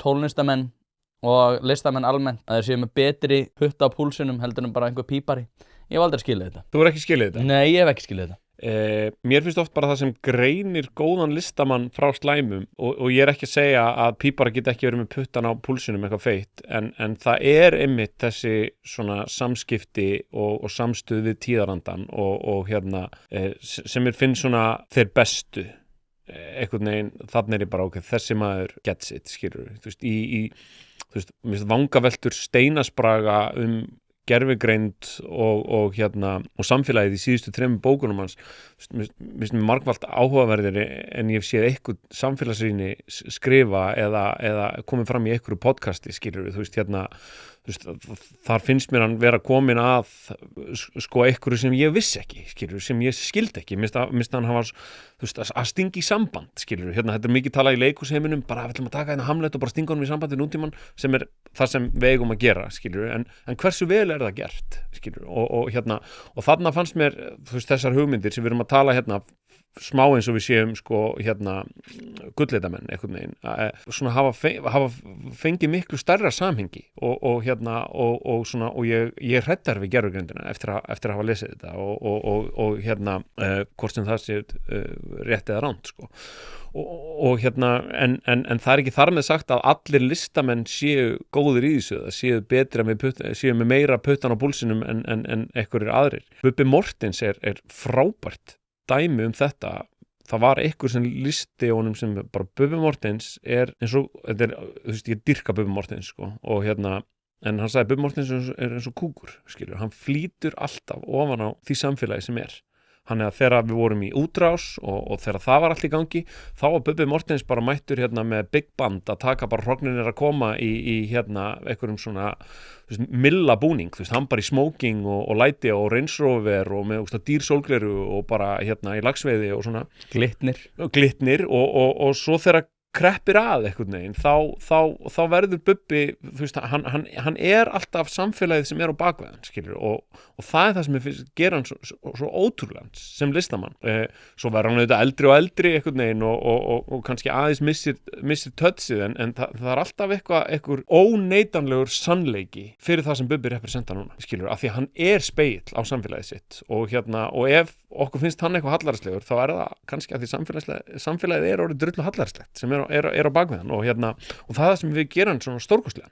tónlistamenn og listamenn almennt að þeir séu með betri putta á púlsinum heldur en bara einhver pípari. Ég hef aldrei skilið þetta. Þú hefur ekki skilið þetta? Nei, ég hef ekki skilið þetta. Mér finnst oft bara það sem greinir góðan listamann frá slæmum og ég er ekki að segja að pípara geta ekki verið með puttan á púlsinum eitthvað feitt en það er einmitt þessi svona samskipti og samstuð við tíðarandan og hérna sem mér finnst svona þeir bestu einhvern veginn, þannig er bara ok, þessi maður gets it, skilur þú veist, þú veist, mér finnst vangaveltur Steinasbraga gervigreind og samfélagið í síðustu 3 bókunum hans mér finnst margfalt áhugaverðir en ég hef séð eitthvað samfélagsrýni skrifa eða komið fram í einhverju podcasti, skilur þú veist, þar finnst mér hann vera komin að sko einhverju sem ég vissi ekki, skilur, sem ég skildi ekki, minnst hann hafa þú veist, að stinga í samband, skilur, þetta er mikið talað í leikhúsheiminum, bara við ætlum að taka Hamlet og bara stinga honum í samband við nútímann, sem er það sem við eigum að gera, skilur, en hversu vel er það gert, skilur, og þarna fannst mér, þú veist, þessar hugmyndir sem við erum að tala smá eins og við séum gullleitamenn einhvern veginn svona hafa fengið miklu stærra samhengi og ég hræddar við gervigreindina eftir að hafa lesið þetta og hvort sem það sé rétt eða rangt en það er ekki þar með sagt að allir listamenn séu góðir í þessu, það séu betri séu með meira puttan á púlsinum en einhverjir aðrir. Bubbi Morthens er frábært dæmi þetta. Það var einhver sem listi honum sem bara Bubbi Morthens er eins og þú veist, ég dyrka Bubbi Morthens og en hann sagði Bubbi Morthens er eins og kúkur, skilur, hann flýtur alltaf ofan á því samfélagi sem er. Þannig að þegar við vorum í útrás og þegar það var allt í gangi, þá var Bubbi Morthens bara mættur með big band að taka bara hrognir að koma í einhverjum svona milla búning, þú veist, hann bara í smoking og læti og Range Rover og með dýrsólgleru og bara í lagsveiði og svona glitnir og svo þegar kreppir að einhvern veginn þá verður Bubbi, þú veist, hann er alltaf samfélagið sem er á bakveðan, skilur, og það er það sem ég finnst gera hann svo ótrúlega sem listamann. Svo verður hann auðvitað eldri og eldri einhvern veginn og kannski aðeins missir touchið en það er alltaf einhver óneitanlegur sannleiki fyrir það sem Bubbi representa núna, skilur, af því að hann er spegill á samfélagið sitt og ef okkur finnst hann eitthvað hallaræslegur þá er það kannski að því samfélagið er orðið drullu hallærislegt sem er á bakveðan og það er það sem við gerum svona stórkostlega.